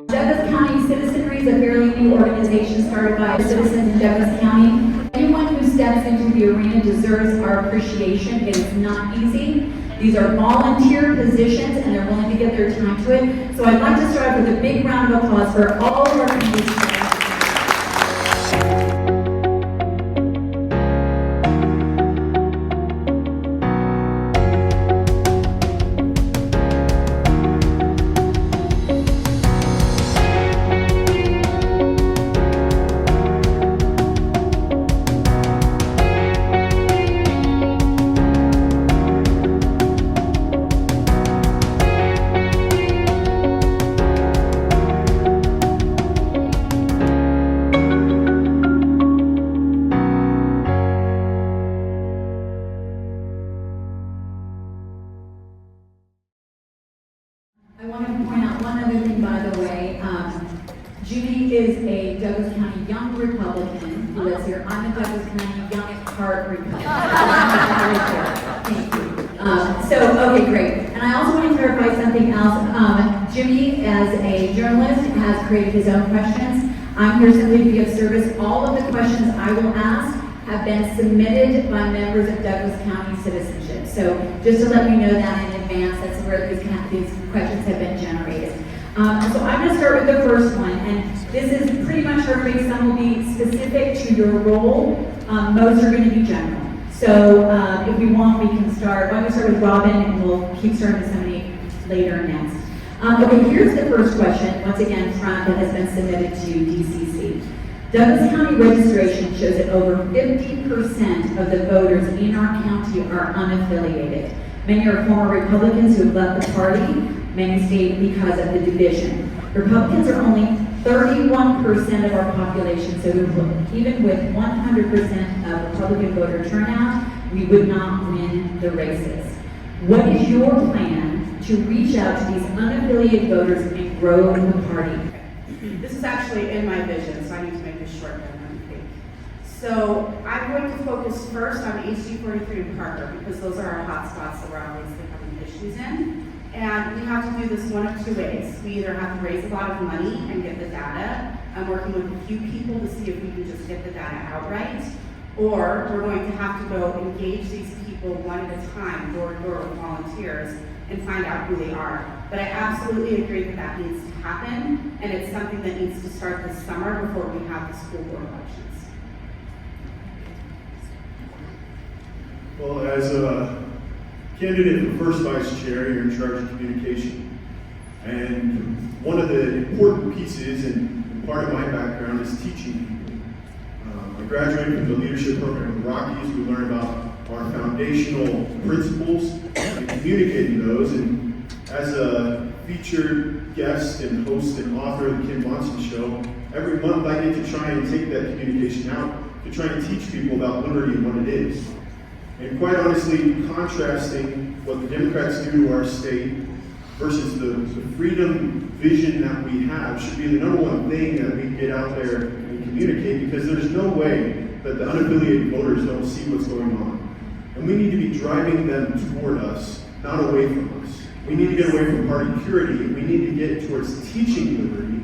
Douglas County Citizenry is a fairly new organization started by citizens in Douglas County. Anyone who steps into the arena deserves our appreciation. It is not easy. These are volunteer positions and they're willing to give their time to it. So I'd like to start with a big round of applause for all of our community staff. I want to point out one other thing, by the way. Judy is a Douglas County young Republican who lives here. I'm a Douglas County young at heart Republican. Thank you. Okay, great. And I also want to clarify something else. Jimmy, as a journalist, has created his own questions. I'm here simply to be of service. All of the questions I will ask have been submitted by members of Douglas County Citizenship. So just to let you know that in advance, that's where these questions have been generated. So I'm going to start with the first one, and this is pretty much everybody. Some will be specific to your role. Most are going to be general. So if we want, we can start. Why don't we start with Robin, and we'll keep starting with somebody later next. Okay, here's the first question, once again, that has been submitted to DCC. Douglas County registration shows that over 50% of the voters in our county are unaffiliated. Many are former Republicans who have left the party. Many stayed because of the division. Republicans are only 31% of our population, so even with 100% of Republican voter turnout, we would not win the races. What is your plan to reach out to these unaffiliated voters and grow the party? This is actually in my vision, so I need to make this short. So I'm going to focus first on HD43 and Parker because those are our hot spots that we're obviously having issues in. And we have to do this one of two ways. We either have to raise a lot of money and get the data. I'm working with a few people to see if we can just get the data outright, or we're going to have to go engage these people one at a time, door to door with volunteers, and find out who they are. But I absolutely agree that that needs to happen, and it's something that needs to start this summer before we have the school board elections. Well, as a candidate for first vice chair, you're in charge of communication. And one of the important pieces, and part of my background, is teaching people. I graduated from the leadership program at the Rockies. We learned about our foundational principles and communicating those. And as a featured guest and host and author of the Kim Monson Show, every month I get to try and take that communication out to try and teach people about liberty and what it is. And quite honestly, contrasting what the Democrats do to our state versus the freedom vision that we have should be the number one thing that we get out there and communicate, because there's no way that the unaffiliated voters don't see what's going on. And we need to be driving them toward us, not away from us. We need to get away from party purity, and we need to get towards teaching liberty.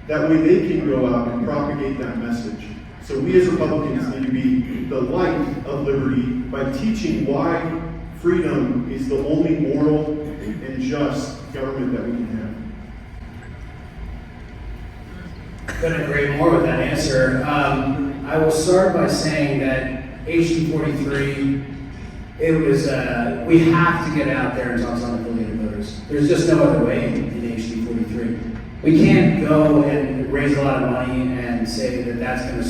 That way they can go out and propagate that message. So we as Republicans need to be the light of liberty by teaching why freedom is the only moral and just government that we can have. Couldn't agree more with that answer. I will start by saying that HD43, it was, we have to get out there and talk to unaffiliated voters. There's just no other way in HD43. We can't go and raise a lot of money and say that that's going to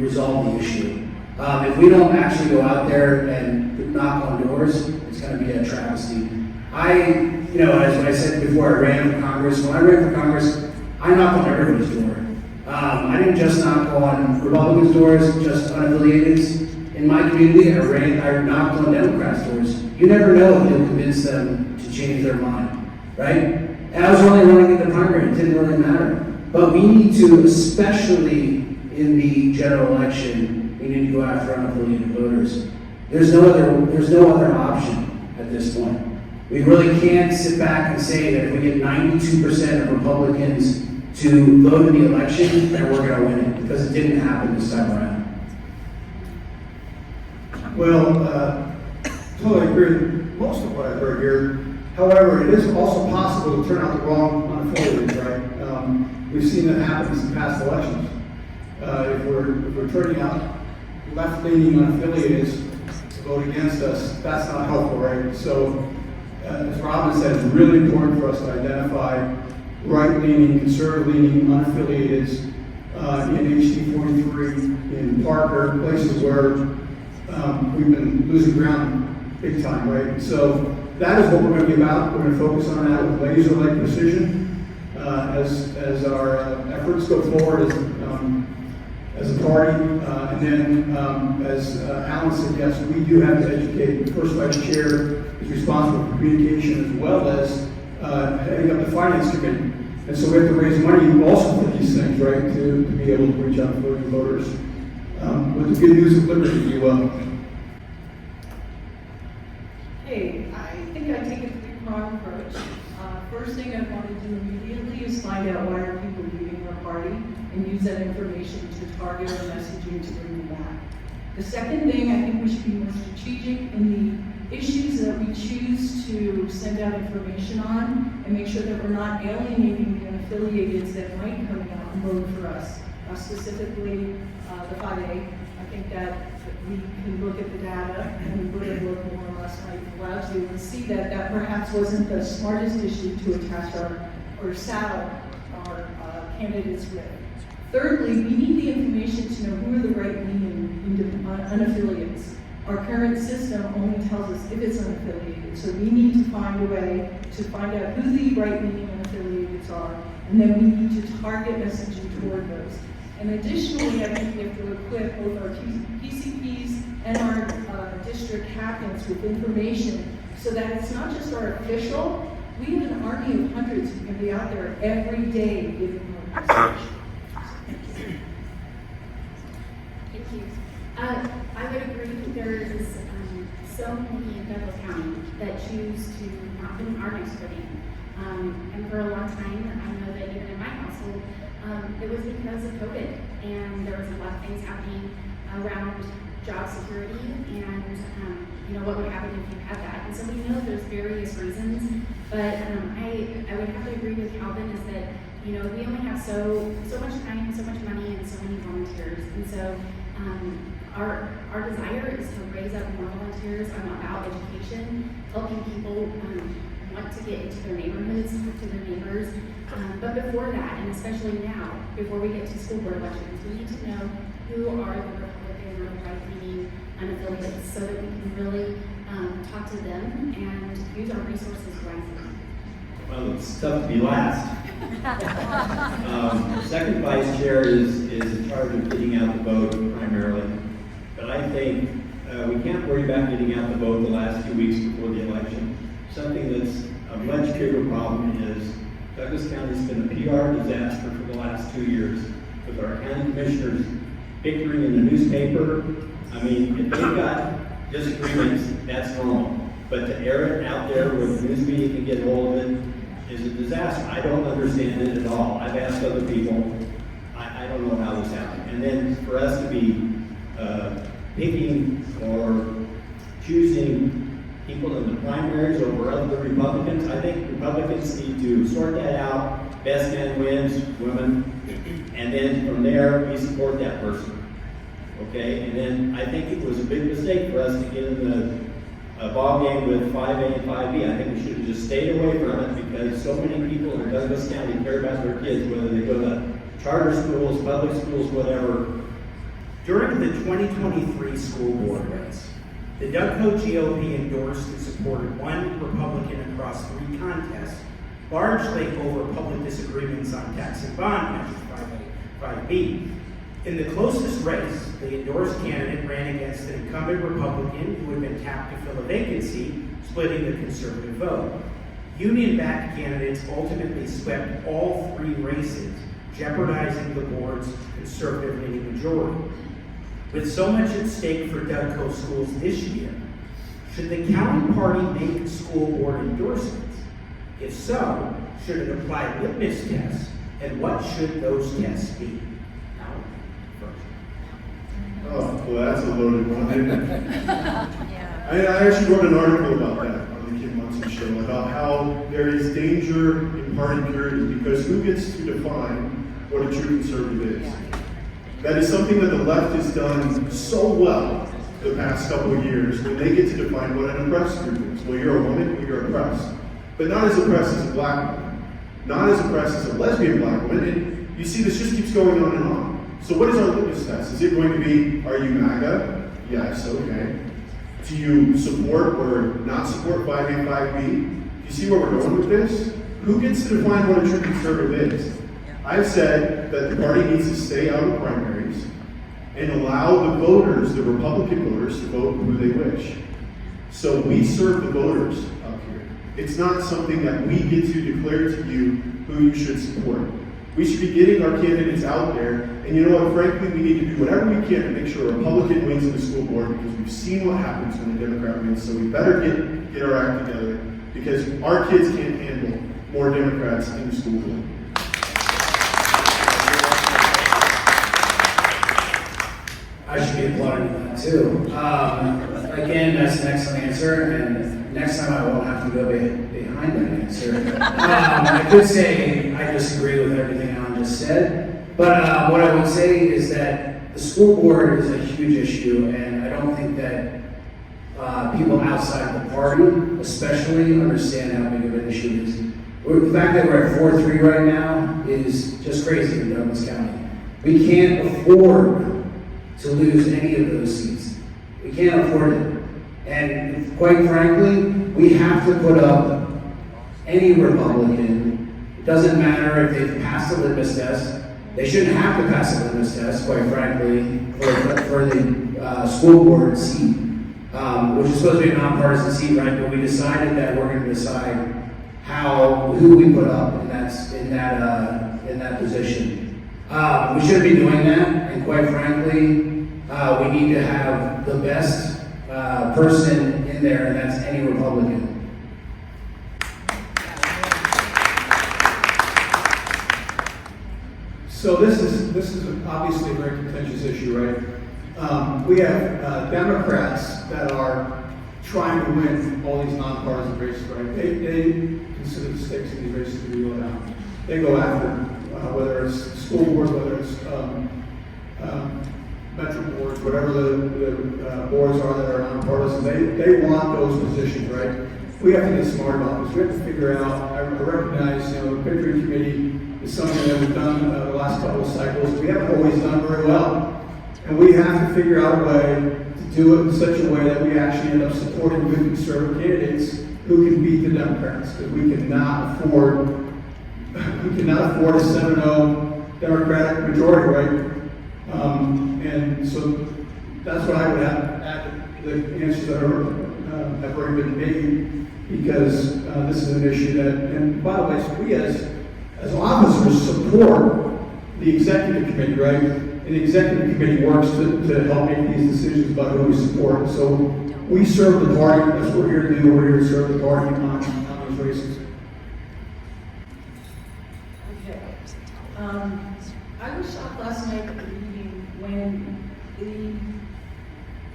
resolve the issue. If we don't actually go out there and knock on doors, it's going to be a travesty. As I said before, I ran for Congress. When I ran for Congress, I knocked on everybody's door. I didn't just knock on Republicans' doors, just unaffiliateds. In my community, I knocked on Democrats' doors. You never know if you'll convince them to change their mind, right? And I was only running in the primary, it didn't really matter. But we need to, especially in the general election, we need to go after unaffiliated voters. There's no other option at this point. We really can't sit back and say that if we get 92% of Republicans to vote in the election, then we're going to win it, because it didn't happen this time around. Well, totally agree with most of what I've heard here. However, it is also possible to turn out the wrong unaffiliated, right? We've seen that happen in past elections. If we're turning out left-leaning unaffiliated to vote against us, that's not helpful, right? So, as Robin said, it's really important for us to identify right-leaning, conservative-leaning unaffiliated in HD 43, in Parker, places where we've been losing ground big time, right? So that is what we're going to be about. We're going to focus on that with laser-like precision as our efforts go forward as a party. And then, as Alan said, yes, we do have to educate. The first vice chair is responsible for communication as well as heading up the finance committee. And so we have to raise money also for these things, right, to be able to reach out to voters. With the good news of liberty, if you will. Hey, I think I take a three-pronged approach. First thing I want to do immediately is find out why are people leaving our party and use that information to target our messaging to bring them back. The second thing, I think we should be more strategic in the issues that we choose to send out information on and make sure that we're not alienating the unaffiliated that might come out and vote for us. Specifically, the 5A. I think that we can look at the data and we would have looked more or less like allowed to and see that that perhaps wasn't the smartest issue to attach or saddle our candidates with. Thirdly, we need the information to know who are the right-leaning unaffiliates. Our current system only tells us if it's unaffiliated, so we need to find a way to find out who the right-leaning unaffiliates are, and then we need to target messaging toward those. And additionally, I think we have to equip both our PCPs and our district captains with information so that it's not just our official. We have an army of hundreds who can be out there every day giving our message. Thank you. I would agree that there is so many in Douglas County that choose to not be our next voting. And for a long time, I know that even in my household, it was because of COVID, and there was a lot of things happening around job security and what would happen if you had that. And so we know there's various reasons, but I would have to agree with Calvin is that we only have so much time, so much money, and so many volunteers, and so our desire is to raise up more volunteers about education, helping people want to get into their neighborhoods, talk to their neighbors. But before that, and especially now, before we get to school board elections, we need to know who are the Republican or the right-leaning unaffiliates so that we can really talk to them and use our resources wisely. Well, it's tough to be last. Second vice chair is in charge of getting out the vote primarily. But I think we can't worry about getting out the vote the last 2 weeks before the election. Something that's a much bigger problem is Douglas County's been a PR disaster for the last 2 years with our county commissioners bickering in the newspaper. I mean, if they've got disagreements, that's normal. But to air it out there where the news media can get hold of it is a disaster. I don't understand it at all. I've asked other people. I don't know how this happened. And then for us to be picking or choosing people in the primaries over other Republicans, I think Republicans need to sort that out. Best man wins, women. And then from there, we support that person. Okay? And then I think it was a big mistake for us to get in the ball game with 5A and 5B. I think we should have just stayed away from it because so many people in Douglas County care about their kids, whether they go to charter schools, public schools, whatever. During the 2023 school board race, the Dougco GOP endorsed and supported one Republican across 3 contests, largely over public disagreements on tax and bond measures 5A, 5B. In the closest race, the endorsed candidate ran against an incumbent Republican who had been tapped to fill a vacancy, splitting the conservative vote. Union-backed candidates ultimately swept all 3 races, jeopardizing the board's conservative-leaning majority. With so much at stake for Dougco schools this year, Should the county party make school board endorsements? If so, should it apply litmus tests, and what should those tests be? Now, first. Oh, well, that's a loaded one. I actually wrote an article about that on the Kim Munson show, about how there is danger in party purity, because who gets to define what a true conservative is? That is something that the left has done so well the past couple of years, when they get to define what an oppressed group is. Well, you're a woman, well, you're oppressed. But not as oppressed as a black woman. Not as oppressed as a lesbian black woman. And you see, this just keeps going on and on. So what is our litmus test? Is it going to be, are you MAGA? Yes, okay. Do you support or not support 5A, 5B? Do you see where we're going with this? Who gets to define what a true conservative is? I've said that the party needs to stay out of primaries and allow the voters, the Republican voters, to vote who they wish. So we serve the voters up here. It's not something that we get to declare to you who you should support. We should be getting our candidates out there, and you know what, frankly, we need to do whatever we can to make sure a Republican wins in the school board, because we've seen what happens when a Democrat wins, so we better get our act together, because our kids can't handle more Democrats in the school board. I should be applauding that too. Again, that's an excellent answer, and next time I won't have to go behind that answer. I could say I disagree with everything Alan just said, but what I would say is that the school board is a huge issue, and I don't think that people outside the party, especially, understand how big of an issue it is. The fact that we're at 4-3 right now is just crazy in Douglas County. We can't afford to lose any of those seats. We can't afford it. And quite frankly, we have to put up any Republican. It doesn't matter if they've passed the litmus test. They shouldn't have to pass the litmus test, quite frankly, for the school board seat, which is supposed to be a nonpartisan seat, right? But we decided that we're going to decide who we put up in that position. We shouldn't be doing that, and quite frankly, we need to have the best person in there, and that's any Republican. So this is obviously a very contentious issue, right? We have Democrats that are trying to win all these nonpartisan races, right? They consider the stakes in these races to be low down. They go after whether it's school boards, whether it's metro boards, whatever the boards are that are nonpartisan. They want those positions, right? We have to get smart about this. We have to figure out. I recognize, the Patriot Committee is something that we've done the last couple of cycles. We haven't always done very well, and we have to figure out a way to do it in such a way that we actually end up supporting good conservative candidates who can beat the Democrats, because we cannot afford a 7-0 Democratic majority, right? And so that's what I would add the answers that have already been made, because this is an issue that, and by the way, we as officers support the executive committee, right? And the executive committee works to help make these decisions about who we support. So we serve the party. That's what we're here to do. We're here to serve the party on these races. Okay. I was shocked last night at the meeting when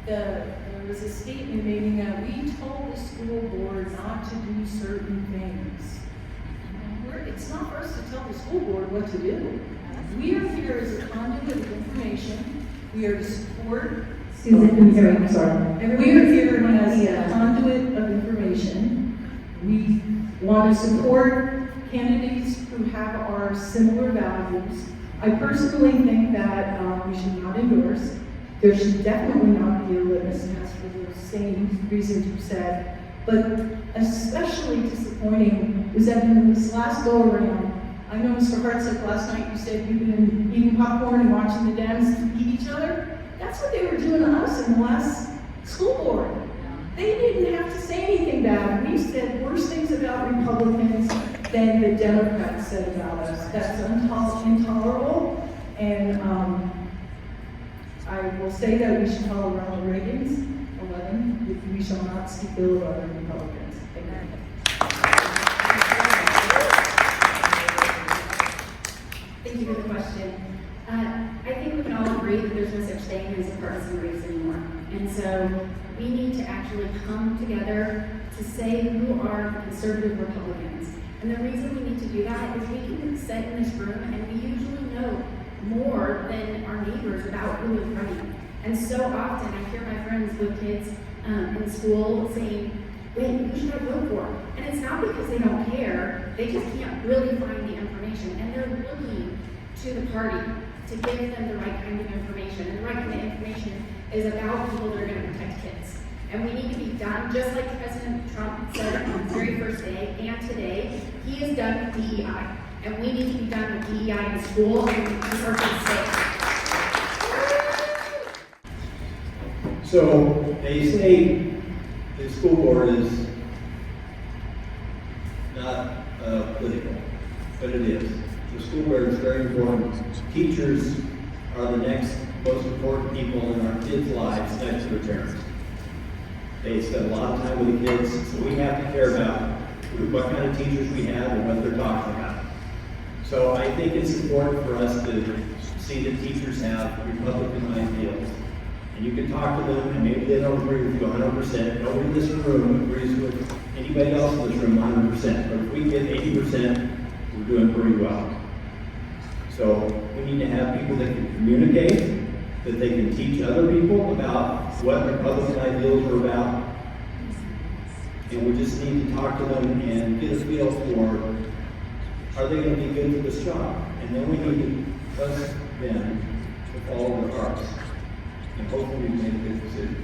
there was a statement made that we told the school board not to do certain things. It's not for us to tell the school board what to do. We are here as a conduit of information. We are to support. Susan, I'm sorry. We are here as a conduit of information. We want to support candidates who have our similar values. I personally think that we should not endorse. There should definitely not be a litmus test for the same reasons you said. But especially disappointing was that in this last go around, I know Mr. Hartsock last night you said you've been eating popcorn and watching the Dems eat each other. That's what they were doing to us in the last school board. They didn't have to say anything bad. We said worse things about Republicans than the Democrats said about us. That's intolerable. And I will say that we should follow Ronald Reagan's 11 Flynn, we shall not speak ill of other Republicans. Thank you. Thank you for the question. I think we can all agree that there's no such thing as a partisan race anymore. And so we need to actually come together to say who are the conservative Republicans. And the reason we need to do that is we can sit in this room and we usually know more than our neighbors about who is running. And so often I hear my friends with kids in school saying, wait, who should I vote for? And it's not because they don't care, they just can't really find the information. And they're looking to the party to give them the right kind of information. And the right kind of information is about people that are going to protect kids. And we need to be done, just like President Trump said on his very first day and today, he is done with DEI. And we need to be done with DEI in school and keep our kids safe. So they say the school board is not political, but it is. The school board is very important. Teachers are the next most important people in our kids' lives next to their parents. They spend a lot of time with the kids, so we have to care about what kind of teachers we have and what they're talking about. So I think it's important for us to see that teachers have Republican ideals. And you can talk to them, and maybe they don't agree with you 100%. Nobody in this room agrees with anybody else in this room 100%. But if we get 80%, we're doing pretty well. So we need to have people that can communicate, that they can teach other people about what Republican ideals are about. And we just need to talk to them and get a feel for, are they going to be good for this job? And then we need to trust them with all of their hearts. And hopefully we make a good decision.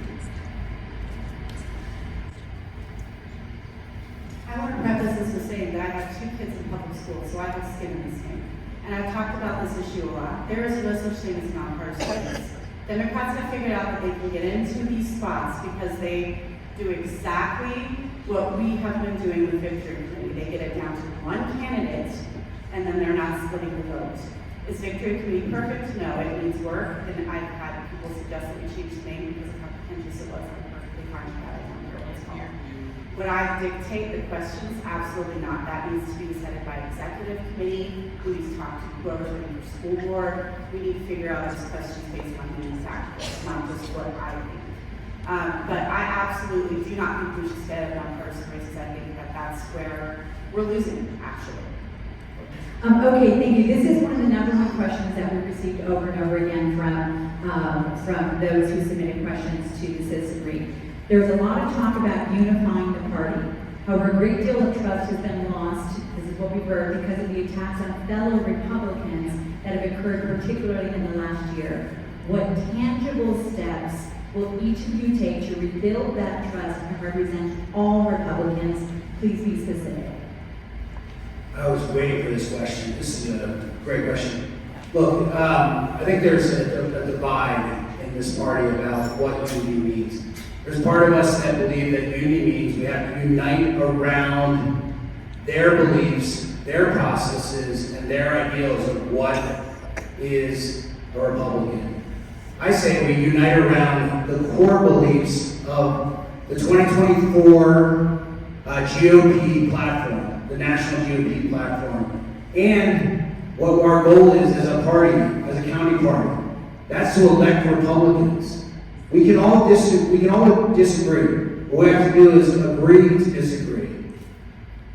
I want to preface this with saying that I have 2 kids in public school, so I have skin in this game. And I've talked about this issue a lot. There is no such thing as nonpartisan. Democrats have figured out that they can get into these spots because they do exactly what we have been doing with Victory Committee. They get it down to one candidate, and then they're not splitting the vote. Is Victory Committee perfect? No, it needs work, and I've had people suggest that we change the name because of how contentious it was. I'm perfectly fine with that. I don't care what it's called. Would I dictate the questions? Absolutely not. That needs to be decided by executive committee. We need to talk to whoever's running for school board. We need to figure out these questions based on the exact, not just what I think. But I absolutely do not think we should stay at one person races. I think that that's where we're losing, actually. Okay, thank you. This is one of the number one questions that we received over and over again from those who submitted questions to the citizenry. There's a lot of talk about unifying the party. However, a great deal of trust has been lost, this is what we've heard, because of the attacks on fellow Republicans that have occurred particularly in the last year. What tangible steps will each of you take to rebuild that trust and represent all Republicans? Please be specific. I was waiting for this question. This is a great question. Look, I think there's a divide in this party about what unity means. There's part of us that believe that unity means we have to unite around their beliefs, their processes, and their ideals of what is a Republican. I say we unite around the core beliefs of the 2024 GOP platform, the national GOP platform, and what our goal is as a party, as a county party. That's to elect Republicans. We can all disagree. What we have to do is agree to disagree.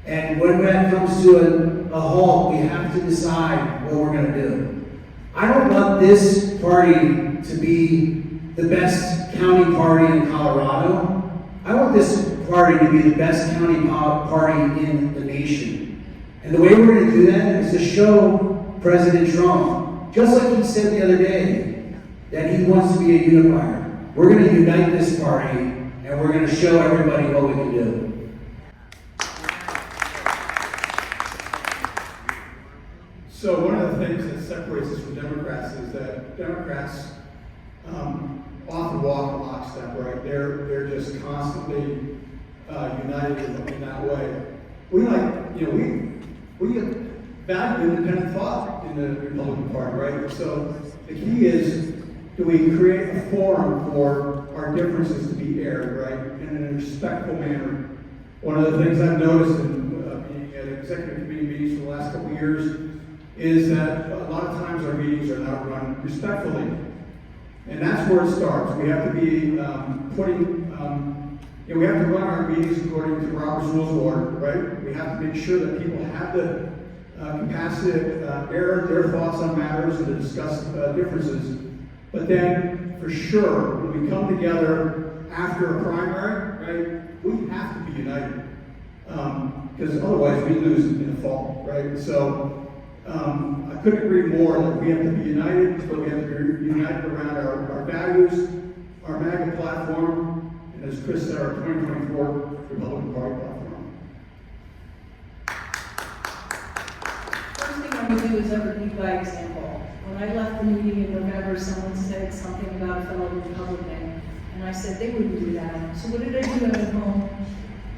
And when that comes to a halt, we have to decide what we're going to do. I don't want this party to be the best county party in Colorado. I want this party to be the best county party in the nation. And the way we're going to do that is to show President Trump, just like he said the other day, that he wants to be a unifier. We're going to unite this party, and we're going to show everybody what we can do. So one of the things that separates us from Democrats is that Democrats often walk in lockstep, right? They're just constantly united in that way. We value independent thought in the Republican Party, right? So the key is, do we create a forum for our differences to be aired, right, in a respectful manner. One of the things I've noticed in being at executive committee meetings for the last couple of years is that a lot of times our meetings are not run respectfully. And that's where it starts. We have to be we have to run our meetings according to Robert's Rules of Order, right? We have to make sure that people have the capacity to air their thoughts on matters and to discuss differences. But then, for sure, when we come together after a primary, right, we have to be united. Because otherwise we lose in the fall, right? So, I couldn't agree more that we have to be united, but we have to be united around our values, our MAGA platform, and as Chris said, our 2024 Republican Party platform. First thing I'm going to do is ever lead by example. When I left the meeting in November, someone said something about a fellow Republican, and I said they wouldn't do that. So what did I do? I went home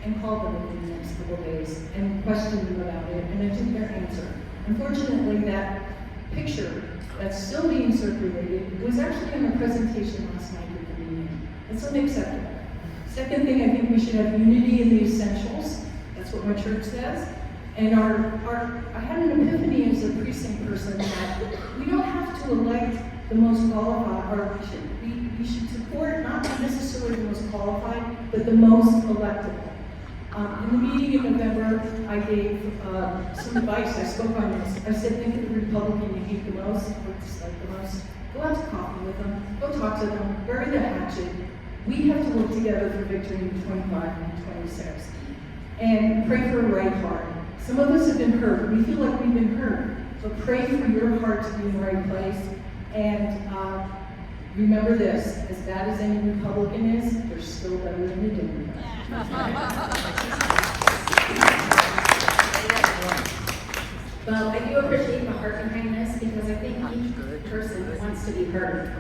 and called them in the next couple of days and questioned them about it, and I took their answer. Unfortunately, that picture that's still being circulated was actually in a presentation last night at the meeting. It's unacceptable. Second thing, I think we should have unity in the essentials. That's what my church says. And I had an epiphany as a precinct person that we don't have to elect the most qualified, or we should support not necessarily the most qualified, but the most electable. In the meeting in November, I gave some advice. I spoke on this. I said, think of the Republican you hate the most, or dislike the most. Go out to coffee with them. Go talk to them. Bury the hatchet. We have to work together for victory in 25 and 26. And pray for a right heart. Some of us have been hurt. We feel like we've been hurt. But pray for your heart to be in the right place. And remember this, as bad as any Republican is, they're still better than the Democrat. Well, I do appreciate the heart behind this because I think each person wants to be heard.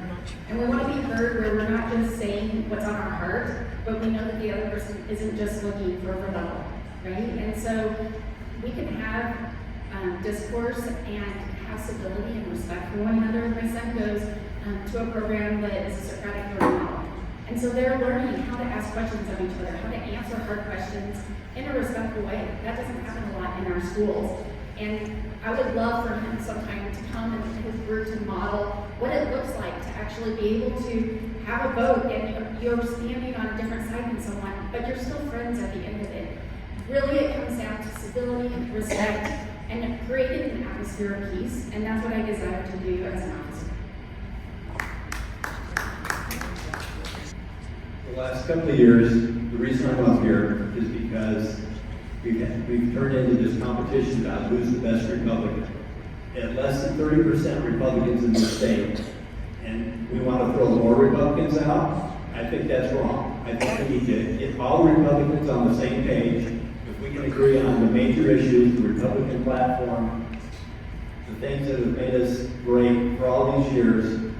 And we want to be heard where we're not just saying what's on our heart, but we know that the other person isn't just looking for a rebuttal, right? And so we can have discourse and have civility and respect for one another. My son goes to a program that is a Socratic learning model. And so they're learning how to ask questions of each other, how to answer hard questions in a respectful way. That doesn't happen a lot in our schools. And I would love for him sometime to come and his group to model what it looks like to actually be able to have a vote and you're standing on a different side than someone, but you're still friends at the end of it. Really, it comes down to civility, respect, and creating an atmosphere of peace, and that's what I desire to do as an officer. The last couple of years, the reason I'm up here is because we've turned into this competition about who's the best Republican. At less than 30% Republicans in the state, and we want to throw more Republicans out, I think that's wrong. I think we need to get all Republicans on the same page. If we can agree on the major issues, the Republican platform, the things that have made us great for all these years,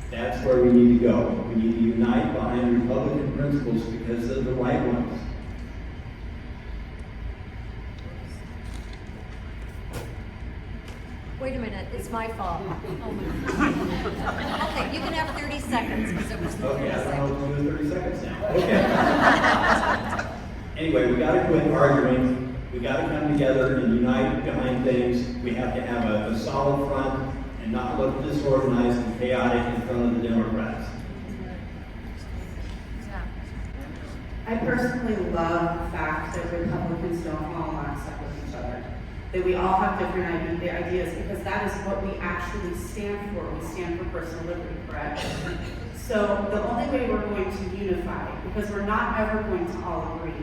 that's where we need to go. We need to unite behind Republican principles because they're the right ones. Wait a minute, it's my fault. Oh my God. Okay, you can have 30 seconds because it was the 30 Okay, I seconds. don't know what to do with 30 seconds now. Okay. Anyway, we got to quit arguing. We got to come together and unite behind things. We have to have a solid front and not look disorganized and chaotic in front of the Democrats. I personally love the fact that Republicans don't all lockstep with each other. That we all have different ideas because that is what we actually stand for. We stand for personal liberty, correct? So the only way we're going to unify, because we're not ever going to all agree,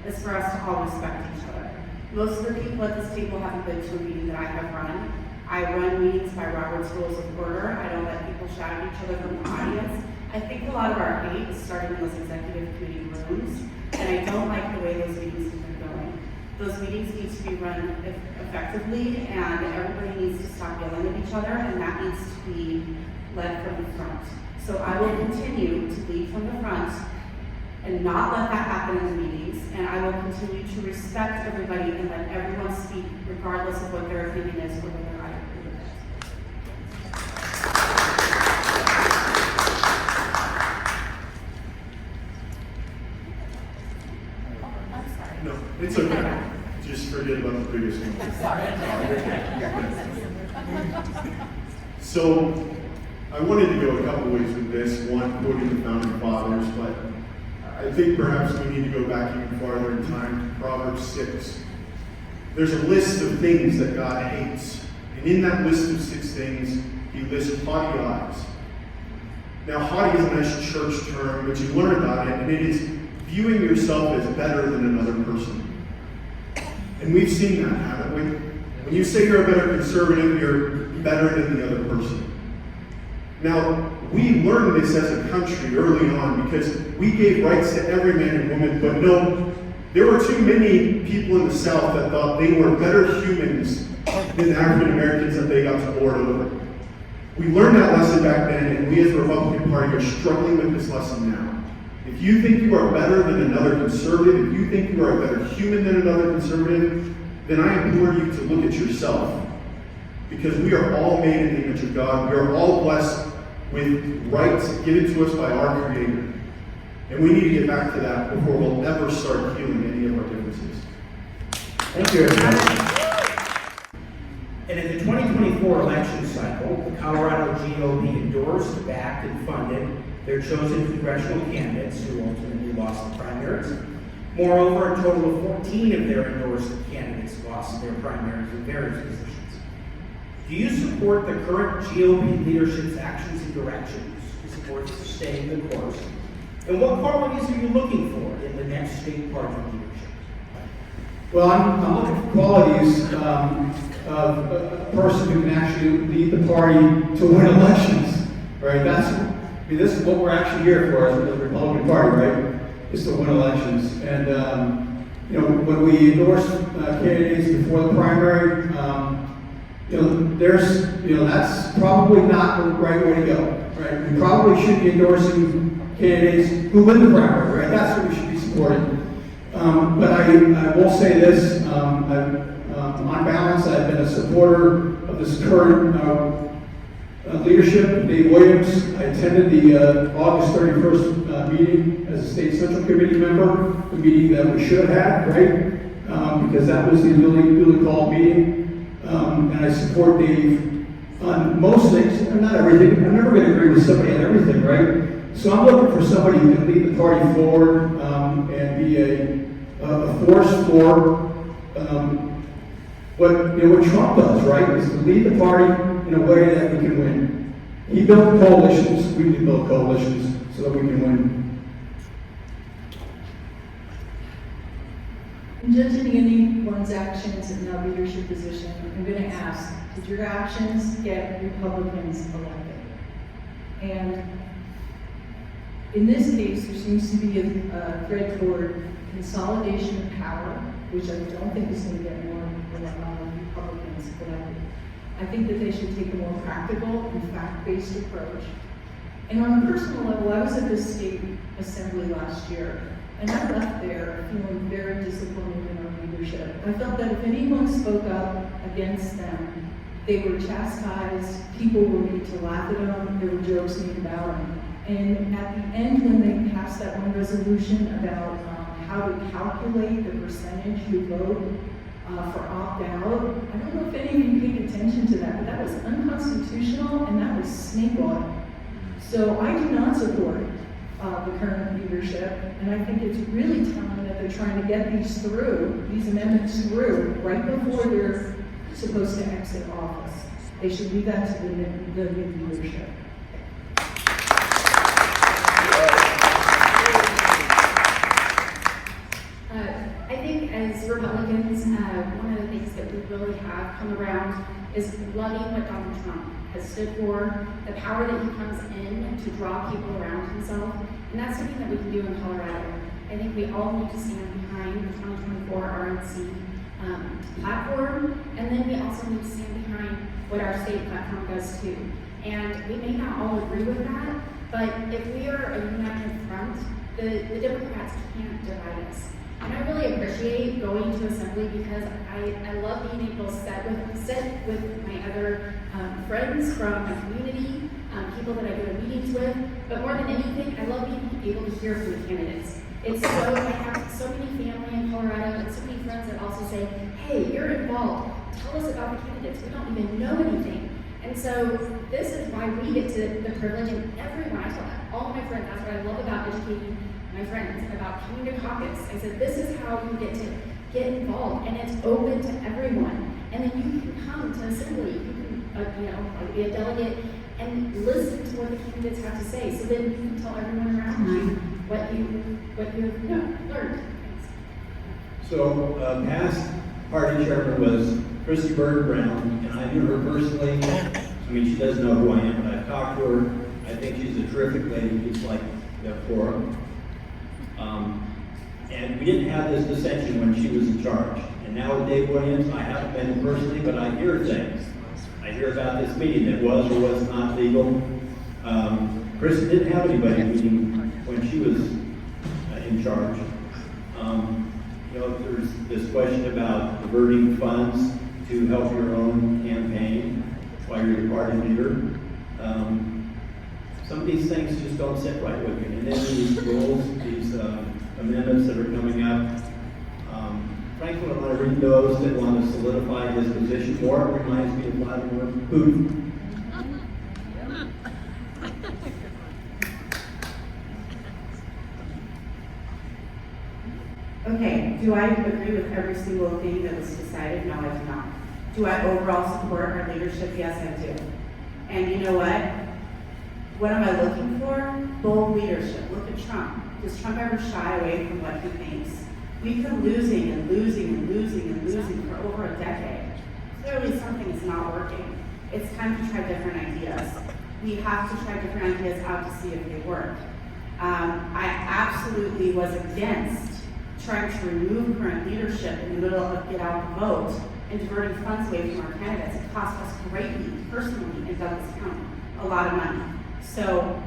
is for us to all respect each other. Most of the people at this table haven't been to a meeting that I have run. I run meetings by Robert's Rules of Order. I don't let people shout at each other from the audience. I think a lot of our hate is starting in those executive committee rooms, and I don't like the way those meetings have been going. Those meetings need to be run effectively, and everybody needs to stop yelling at each other, and that needs to be led from the front. So I will continue to lead from the front and not let that happen in the meetings, and I will continue to respect everybody and let everyone speak regardless of what their opinion is or whether I agree with it. biggest one. So, I wanted to go a couple ways with this. One, quoting the Founding Fathers, but I think perhaps we need to go back even farther in time to Proverbs 6. There's a list of things that God hates. And in that list of 6 things, he lists haughty eyes. Now, haughty is a nice church term, but you learn about it, and it is viewing yourself as better than another person. And we've seen that, haven't we? When you say you're a better conservative, you're better than the other person. Now, we learned this as a country early on because we gave rights to every man and woman, but no, there were too many people in the South that thought they were better humans than African Americans that they got to lord over. We learned that lesson back then, and we as the Republican Party are struggling with this lesson now. If you think you are better than another conservative, if you think you are a better human than another conservative, then I implore you to look at yourself. Because we are all made in the image of God. We are all blessed with rights given to us by our Creator. And we need to get back to that before we'll ever start healing any of our differences. Thank you, everybody. And in the 2024 election cycle, the Colorado GOP endorsed, backed, and funded their chosen congressional candidates who ultimately lost the primaries. Moreover, a total of 14 of their endorsed candidates lost their primaries in various positions. Do you support the current GOP leadership's actions and directions to support staying the course? And what qualities are you looking for in the next state party leadership? Well, I'm looking for qualities of a person who can actually lead the party to win elections, right? This is what we're actually here for as the Republican Party, right? Is to win elections. And, when we endorse candidates before the primary, that's probably not the right way to go, right? We probably should be endorsing candidates who win the primary, right? That's what we should be supporting. But I will say this, on balance, I've been a supporter of this current leadership. Dave Williams, I attended the August 31st meeting as a state central committee member, the meeting that we should have had, right? Because that was the newly called meeting. And I support Dave on most things, not everything. I'm never going to agree with somebody on everything, right? So I'm looking for somebody who can lead the party forward and be a force for what Trump does, right? Is to lead the party in a way that we can win. He built coalitions, we need to build coalitions so that we can win. In judging anyone's actions in that leadership position, I'm going to ask, did your actions get Republicans elected? And in this case, there seems to be a thread toward consolidation of power, which I don't think is going to get more Republicans elected. I think that they should take a more practical and fact-based approach. And on a personal level, I was at the state assembly last year, and I left there feeling very disappointed in our leadership. I felt that if anyone spoke up against them, they were chastised, people were made to laugh at them, there were jokes made about them. And at the end, when they passed that one resolution about how to calculate the percentage who vote for opt-out, I don't know if any of you paid attention to that, but that was unconstitutional and that was snake oil. So I do not support the current leadership, and I think it's really telling that they're trying to get these amendments through right before they're supposed to exit office. They should leave that to the new leadership. I think as Republicans, one of the things that we really have come around is loving what Donald Trump has stood for, the power that he comes in to draw people around himself, and that's something that we can do in Colorado. I think we all need to stand behind the 2024 RNC platform, and then we also need to stand behind what our state platform does too. And we may not all agree with that, but if we are a united front, the Democrats can't divide us. And I really appreciate going to assembly because I love being able to sit with my other friends from my community, people that I go to meetings with, but more than anything, I love being able to hear from the candidates. I have so many family in Colorado and so many friends that also say, hey, you're involved. Tell us about the candidates. We don't even know anything. And so this is why we get to the privilege, and everyone, I tell all of my friends, that's what I love about educating my friends, about coming to caucus. I said, this is how you get to get involved, and it's open to everyone. And then you can come to assembly, you can, be a delegate and listen to what the candidates have to say. So then you can tell everyone around you what you've learned. So, past party chairman was Christy Berg-Brown, and I knew her personally. I mean, she doesn't know who I am, but I've talked to her. I think she's a terrific lady, just like Flora. And we didn't have this dissension when she was in charge. And now with Dave Williams, I haven't been in personally, but I hear things. I hear about this meeting that was or was not legal. Chris didn't have anybody meeting when she was in charge. There's this question about diverting funds to help your own campaign while you're the party leader. Some of these things just don't sit right with me. And then these rules, these amendments that are coming up, frankly, when I read those that want to solidify his position more, it reminds me of Vladimir Putin. Okay, do I agree with every single thing that was decided? No, I do not. Do I overall support our leadership? Yes, I do. And you know what? What am I looking for? Bold leadership. Look at Trump. Does Trump ever shy away from what he thinks? We've been losing and losing and losing and losing for over a decade. Clearly something is not working. It's time to try different ideas. We have to try different ideas out to see if they work. I absolutely was against trying to remove current leadership in the middle of get out the vote and diverting funds away from our candidates. It cost us greatly, personally, in Douglas County, a lot of money. So,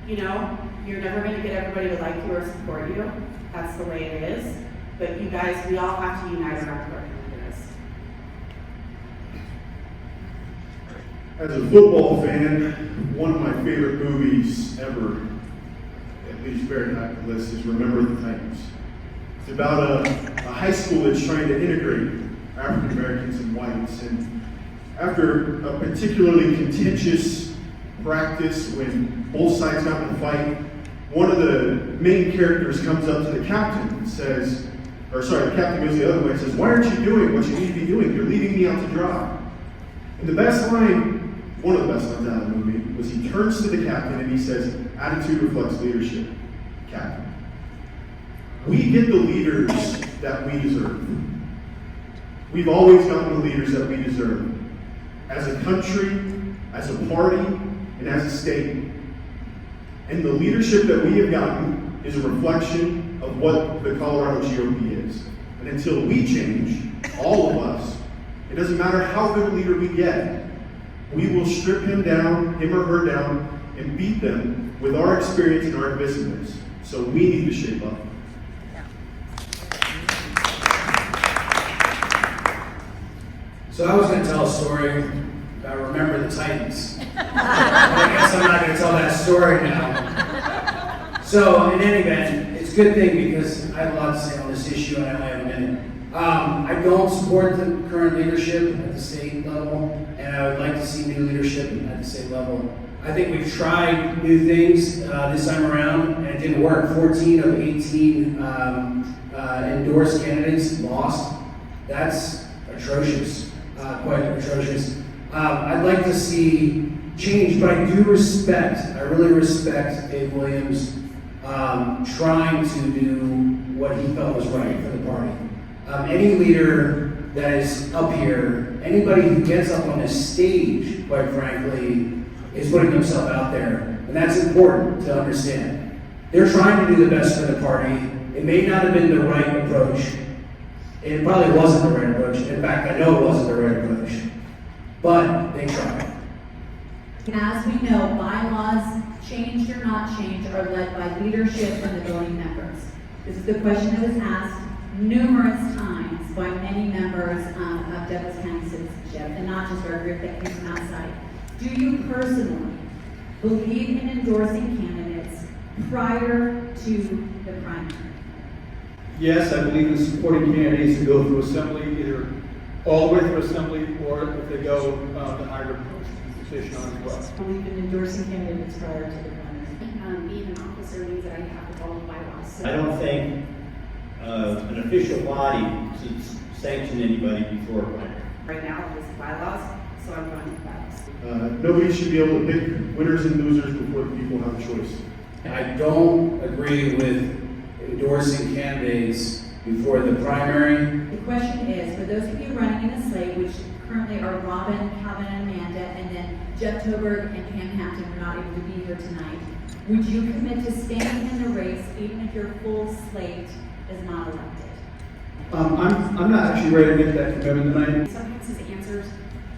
you're never going to get everybody to like you or support you. That's the way it is. But you guys, we all have to unite around our candidates. As a football fan, one of my favorite movies ever, at least very high on the list, is Remember the Titans. It's about a high school that's trying to integrate African Americans and whites. And after a particularly contentious practice, when both sides got in a fight, one of the main characters comes up to the captain and says, the captain goes the other way and says, "Why aren't you doing what you need to be doing? You're leaving me out to dry." And the best line, one of the best lines out of the movie, was he turns to the captain and he says, "Attitude reflects leadership, Captain." We get the leaders that we deserve. We've always gotten the leaders that we deserve. As a country, as a party, and as a state. And the leadership that we have gotten is a reflection of what the Colorado GOP is. And until we change, all of us, it doesn't matter how good a leader we get, we will strip him or her down, and beat them with our experience and our divisiveness. So we need to shape up. So I was going to tell a story about Remember the Titans. But I guess I'm not going to tell that story now. So in any event, it's a good thing because I have a lot to say on this issue and I only have a minute. I don't support the current leadership at the state level, and I would like to see new leadership at the state level. I think we've tried new things this time around, and it didn't work. 14 of 18 endorsed candidates lost. That's atrocious, quite atrocious. I'd like to see change, but I really respect Dave Williams trying to do what he felt was right for the party. Any leader that is up here, anybody who gets up on this stage, quite frankly, is putting themselves out there. And that's important to understand. They're trying to do the best for the party. It may not have been the right approach. It probably wasn't the right approach. In fact, I know it wasn't the right approach. But they tried. As we know, bylaws, changed or not changed, are led by leadership and the voting members. This is the question that was asked numerous times by many members of Douglas County Citizenship, and not just our group that came from outside. Do you personally believe in endorsing candidates prior to the primary? Yes, I believe in supporting candidates who go through assembly, either all the way through assembly, or if they go the hybrid position on as well. I believe in endorsing candidates prior to the primary. Being an officer means that I have to follow bylaws. So I don't think an official body should sanction anybody before a primary. Right now, it's bylaws, so I'm going with bylaws. Nobody should be able to pick winners and losers before the people have a choice. I don't agree with endorsing candidates before the primary. The question is, for those of you running in the slate, which currently are Robin, Calvin, and Amanda, and then Jeff Toborg and Pam Hampton were not able to be here tonight, would you commit to staying in the race even if your full slate is not elected? I'm not actually ready to make that commitment tonight. sometimes his answers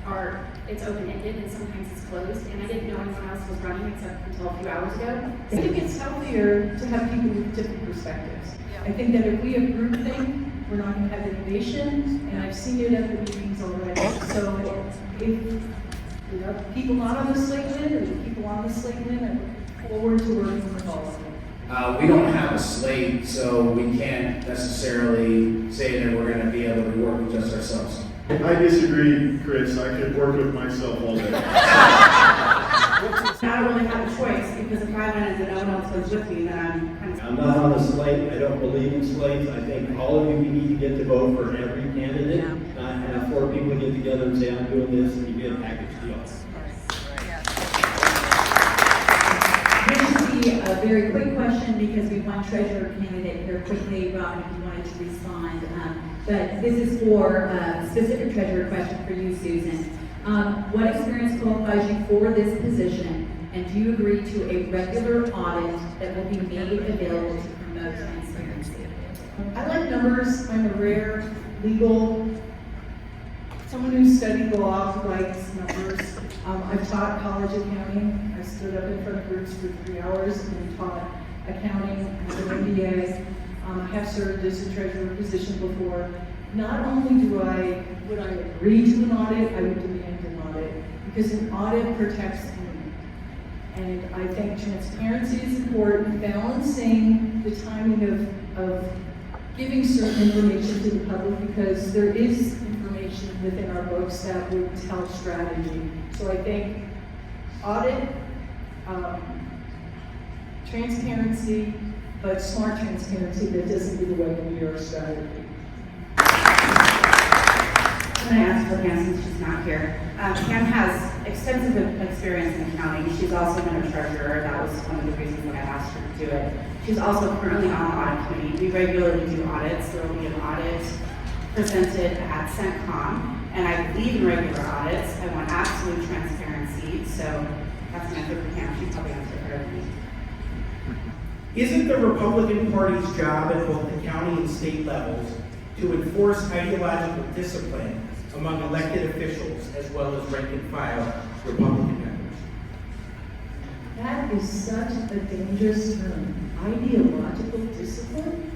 are, it's open-ended and sometimes it's closed, and I didn't know anyone else was running except until a few hours ago. I think it's healthier to have people with different perspectives. I think that if we have groupthink, we're not going to have innovation, and I've seen it at the meetings already. So if people not on the slate win, or the people on the slate win, I look forward to working with all of them. We don't have a slate, so we can't necessarily say that we're going to be able to work with just ourselves. I disagree, Chris. I could work with myself all day. I don't really have a choice, because if I win and no one else goes with me, then I'm kind of. I'm not on the slate. I don't believe in slates. I think all of you need to get to vote for every candidate. Not have 4 people get together and say, I'm doing this, and you get a package deal. This should be a very quick question because we want treasurer candidate here quickly. Robin, if you wanted to respond. But this is for a specific treasurer question for you, Susan. What experience qualifies you for this position? And do you agree to a regular audit that will be made available to promote transparency? I like numbers. I'm a rare legal, someone who studied law who likes numbers. I've taught college accounting. I stood up in front of groups for 3 hours and taught accounting. I have an MBA. I have served as a treasurer position before. Not only would I agree to an audit, I would demand an audit, because an audit protects me. And I think transparency is important, balancing the timing of giving certain information to the public, because there is information within our books that would tell strategy. So I think audit, transparency, but smart transparency that doesn't give away any of your strategy. I'm going to ask for Pam since she's not here. Pam has extensive experience in accounting. She's also been a treasurer. That was one of the reasons that I asked her to do it. She's also currently on the audit committee. We regularly do audits. There will be an audit presented at CENTCOM, and I believe in regular audits. I want absolute transparency, so that's an answer for Pam. She probably answered better than me. Isn't the Republican Party's job at both the county and state levels to enforce ideological discipline among elected officials as well as rank and file Republican members? That is such a dangerous term. Ideological discipline?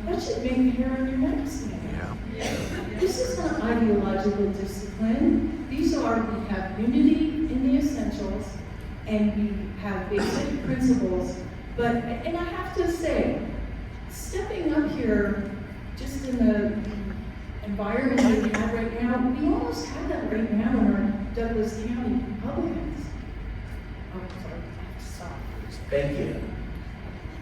That should make the hair on your neck stand. This is not ideological discipline. These are, we have unity in the essentials, and we have basic principles. But, and I have to say, stepping up here, just in the environment that we have right now, we almost have that right now in our Douglas County Republicans. Oh, sorry, I have to stop. Thank you.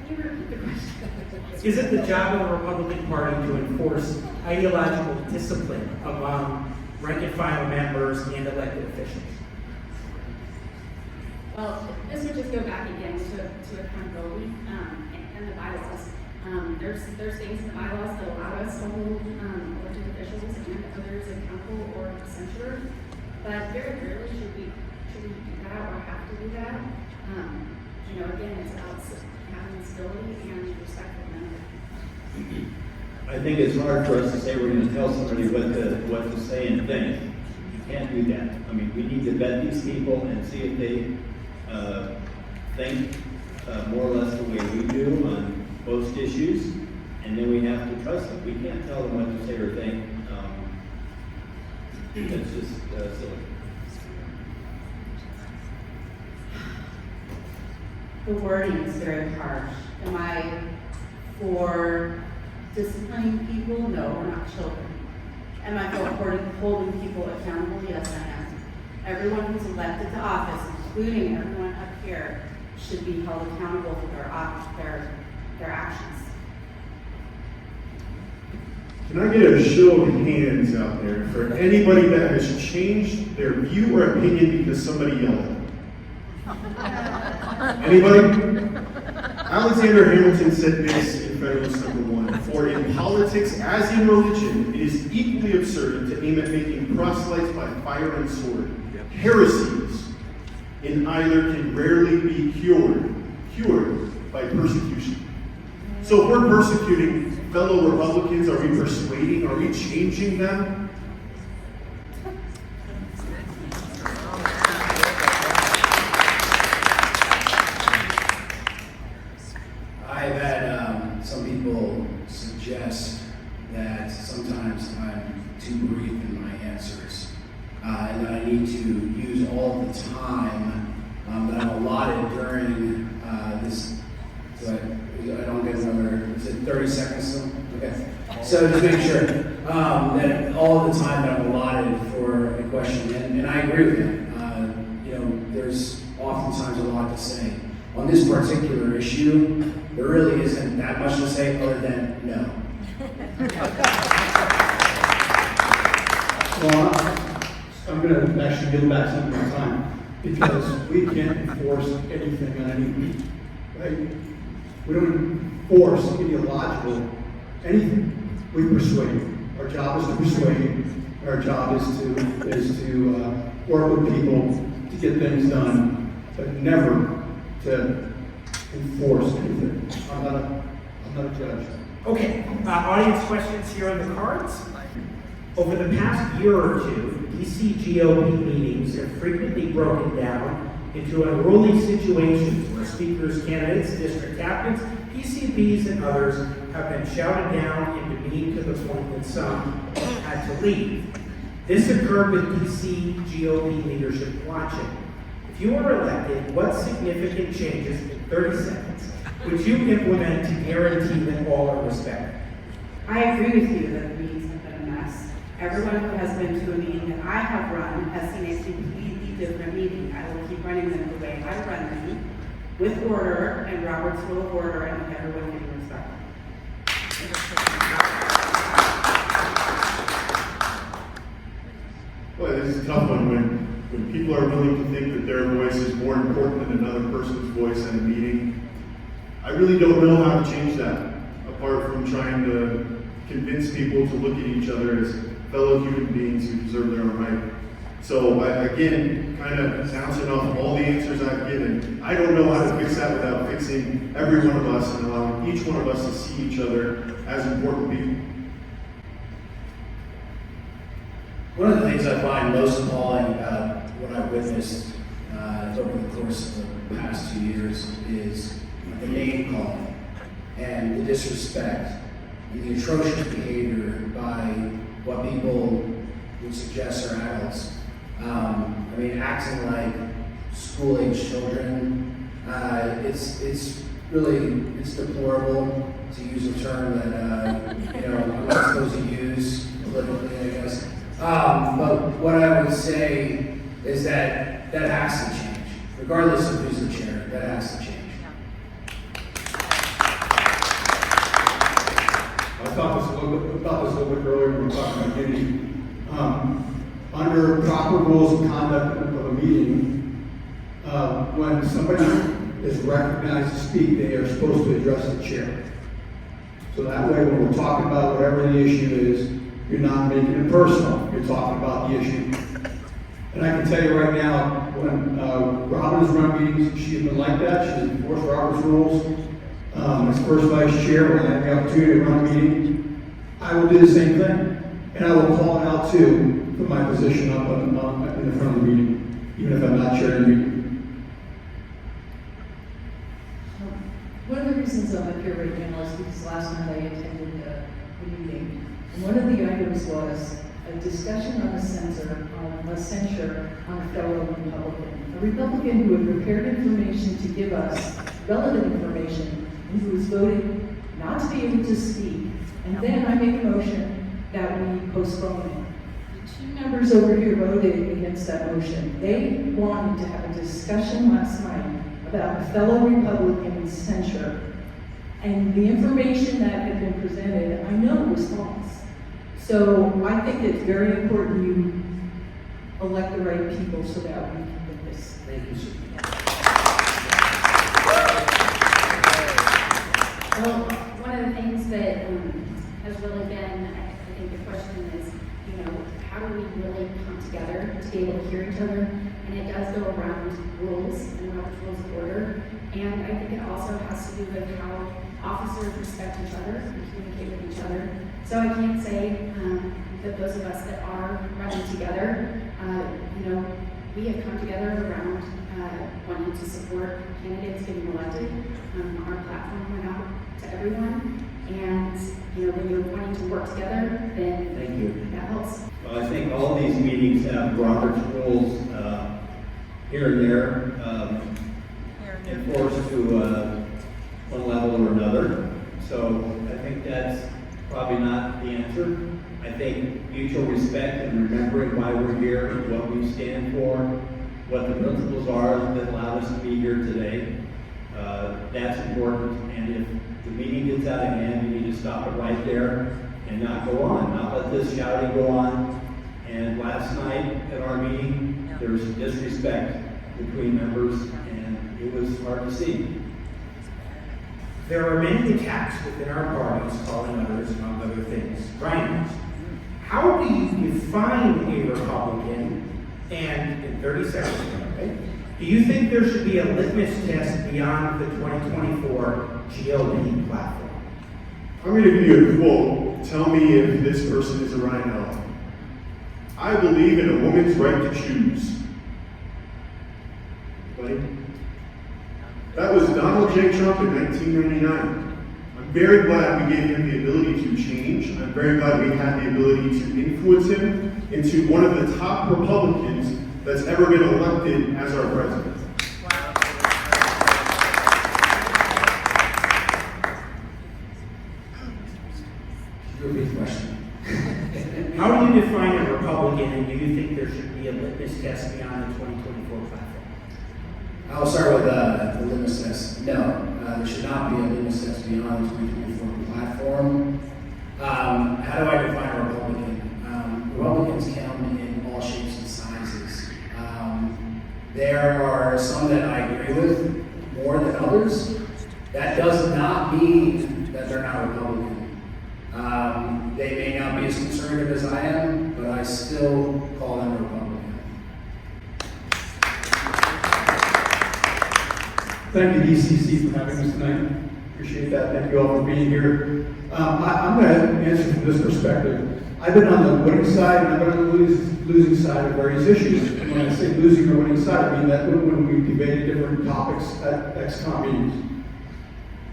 Can you repeat the question? Is it the job of the Republican Party to enforce ideological discipline among rank and file members and elected officials? Well, this would just go back again to accountability and the bylaws. There's things in the bylaws that allow us to hold elected officials and others accountable or censured, but very rarely should we do that or have to do that. Again, it's about having civility and respect for them. I think it's hard for us to say we're going to tell somebody what to say and think. You can't do that. I mean, we need to vet these people and see if they think more or less the way we do on most issues, and then we have to trust them. We can't tell them what to say or think. It's just silly. the wording is very harsh. Am I for disciplining people? No, we're not children. Am I for holding people accountable? Yes, I am. Everyone who's elected to office, including everyone up here, should be held accountable for their actions. Can I get a show of hands out there for anybody that has changed their view or opinion because somebody yelled at them? Anybody? Alexander Hamilton said this in Federalist Number 1, for in politics, as in religion, it is equally absurd to aim at making proselytes by fire and sword. Heresies in either can rarely be cured by persecution. So if we're persecuting fellow Republicans, are we persuading, are we changing them? I've had some people suggest that sometimes I'm too brief in my answers, and that I need to use all the time that I'm allotted during this. So I don't get another, is it 30 seconds still? Okay. So just make sure that all the time that I'm allotted for a question, and I agree with that. There's oftentimes a lot to say. On this particular issue, there really isn't that much to say other than no. Well, I'm going to actually give back some of my time because we can't enforce anything on anybody, right? We don't enforce ideological anything. We persuade. Our job is to persuade. Our job is to work with people to get things done, but never to enforce anything. I'm not a judge. Okay, audience questions here on the cards. Over the past year or two, DCGOP meetings have frequently broken down into unruly situations where speakers, candidates, district captains, PCPs, and others have been shouted down and demeaned to the point that some had to leave. This occurred with DCGOP leadership watching. If you were elected, what significant changes in 30 seconds would you implement to guarantee that all are respected? I agree with you that the meetings have been a mess. Everyone who has been to a meeting that I have run has seen a completely different meeting. I will keep running them the way I run them, with order and Robert's Rule of Order, and with everyone being respectful. Boy, this is a tough one when people are willing to think that their voice is more important than another person's voice in a meeting. I really don't know how to change that, apart from trying to convince people to look at each other as fellow human beings who deserve their own right. So again, kind of bouncing off all the answers I've given, I don't know how to fix that without fixing every one of us and allowing each one of us to see each other as important people. One of the things I find most appalling about what I've witnessed over the course of the past 2 years is the name calling and the disrespect and the atrocious behavior by what people would suggest are adults. Acting like school-age children. It's deplorable to use a term that I'm not supposed to use politically, I guess. But what I would say is that has to change, regardless of who's the chair. That has to change. I thought this a little bit earlier when we were talking about unity. Under proper rules of conduct of a meeting, when somebody is recognized to speak, they are supposed to address the chair. So that way, when we're talking about whatever the issue is, you're not making it personal. You're talking about the issue. And I can tell you right now, when Robin has run meetings, she has been like that. She has enforced Robert's rules. As first vice chair, when I have the opportunity to run a meeting, I will do the same thing. And I will call it out too, put my position up in the front of the meeting, even if I'm not chairing the meeting. One of the reasons I'm up here right now is because last night I attended the meeting. And one of the items was a discussion on a censure on a fellow Republican. A Republican who had prepared information to give us relevant information, and who is voting not to be able to speak. And then I make a motion that we postpone it. The two members over here voted against that motion. They wanted to have a discussion last night about a fellow Republican's censure. And the information that had been presented, I know was false. So I think it's very important you elect the right people so that we can get this. Thank you, sir. Well, one of the things that has really been, I think the question is, how do we really come together to be able to hear each other? And it does go around rules and Robert's Rules of Order. And I think it also has to do with how officers respect each other and communicate with each other. So I can't say that those of us that are running together, we have come together around wanting to support candidates getting elected. Our platform went out to everyone. And, when you're wanting to work together, then Thank you. that helps. Well, I think all these meetings have Robert's rules here and there enforced to one level or another. So I think that's probably not the answer. I think mutual respect and remembering why we're here, what we stand for, what the principles are that allowed us to be here today, that's important. And if the meeting gets out of hand, you need to stop it right there and not go on, not let this shouting go on. And last night at our meeting, there was disrespect between members, and it was hard to see. There are many attacks within our parties calling others, among other things, rhinos. How do you define a Republican? And in 30 seconds, okay, do you think there should be a litmus test beyond the 2024 GOP platform? I'm going to give you a quote. Tell me if this person is a rhino. I believe in a woman's right to choose. Anybody? That was Donald J. Trump in 1999. I'm very glad we gave him the ability to change. I'm very glad we had the ability to influence him into one of the top Republicans that's ever been elected as our president. Repeat the question. How do you define a Republican, and do you think there should be a litmus test beyond the 2024 platform? I'll start with the litmus test. No, there should not be a litmus test beyond the 2024 platform. How do I define a Republican? Republicans come in all shapes and sizes. There are some that I agree with more than others. That does not mean that they're not Republican. They may not be as conservative as I am, but I still call them Republican. Thank you, DCC, for having us tonight. Appreciate that. Thank you all for being here. I'm going to answer from this perspective. I've been on the winning side and I've been on the losing side of various issues. When I say losing or winning side, I mean that when we debated different topics at ex-com meetings.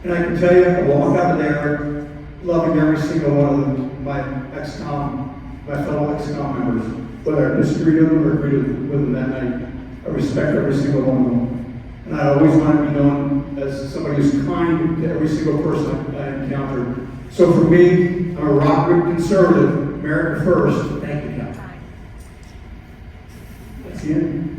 And I can tell you, I walked out of there loving every single one of my fellow ex-com members, whether I disagreed with them or agreed with them that night. I respect every single one of them. And I always want to be known as somebody who's kind to every single person I encounter. So for me, I'm a rock-good conservative, America first. Thank you, Cal. That's the end.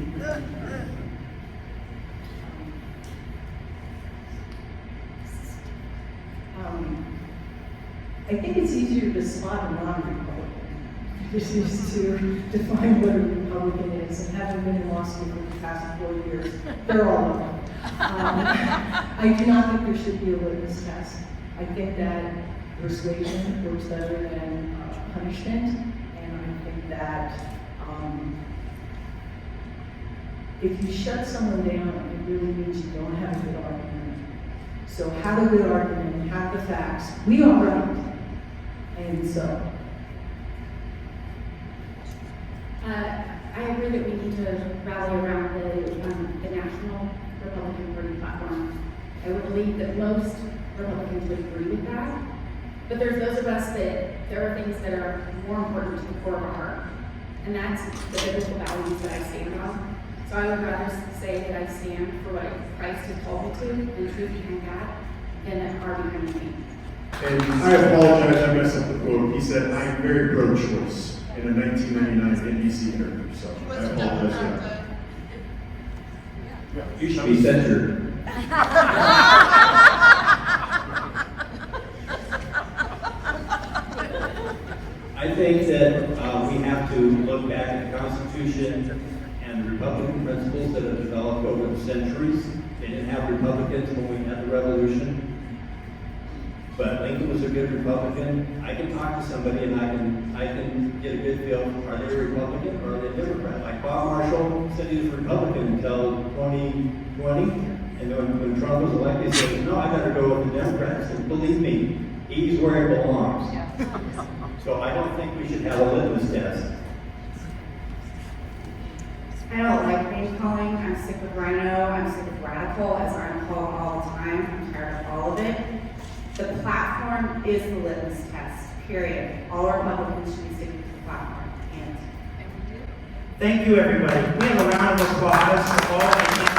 I think it's easier to spot a non-Republican. Just used to define what a Republican is, and having been in law school for the past 4 years, they're all of them. I do not think there should be a litmus test. I think that persuasion works better than punishment, and I think that if you shut someone down, it really means you don't have a good argument. So have a good argument, have the facts. We are right. And so. I agree that we need to rally around the national Republican Party platform. I would believe that most Republicans would agree with that. But there's those of us that there are things that are more important to the core of our heart. And that's the biblical values that I stand on. So I would rather say that I stand for what Christ has called me to, and truth behind God, than a heart behind me. And I apologize, I messed up the quote. He said, "I am very pro-choice" in a 1999 NBC interview, so I apologize for that. You should be censored. I think that we have to look back at the Constitution and the Republican principles that have developed over the centuries. They didn't have Republicans when we had the Revolution, but Lincoln was a good Republican. I can talk to somebody and I can get a good feel, are they a Republican or are they a Democrat? Like Bob Marshall said he was a Republican until 2020, and then when Trump was elected, he said, no, I better go with the Democrats. And believe me, he's where he belongs. So I don't think we should have a litmus test. I don't like name calling. I'm sick of rhino. I'm sick of radical, as I'm called all the time. I'm tired of all of it. The platform is the litmus test, period. All Republicans should be sticking to the platform. And Thank you, everybody. We have a round of applause for all the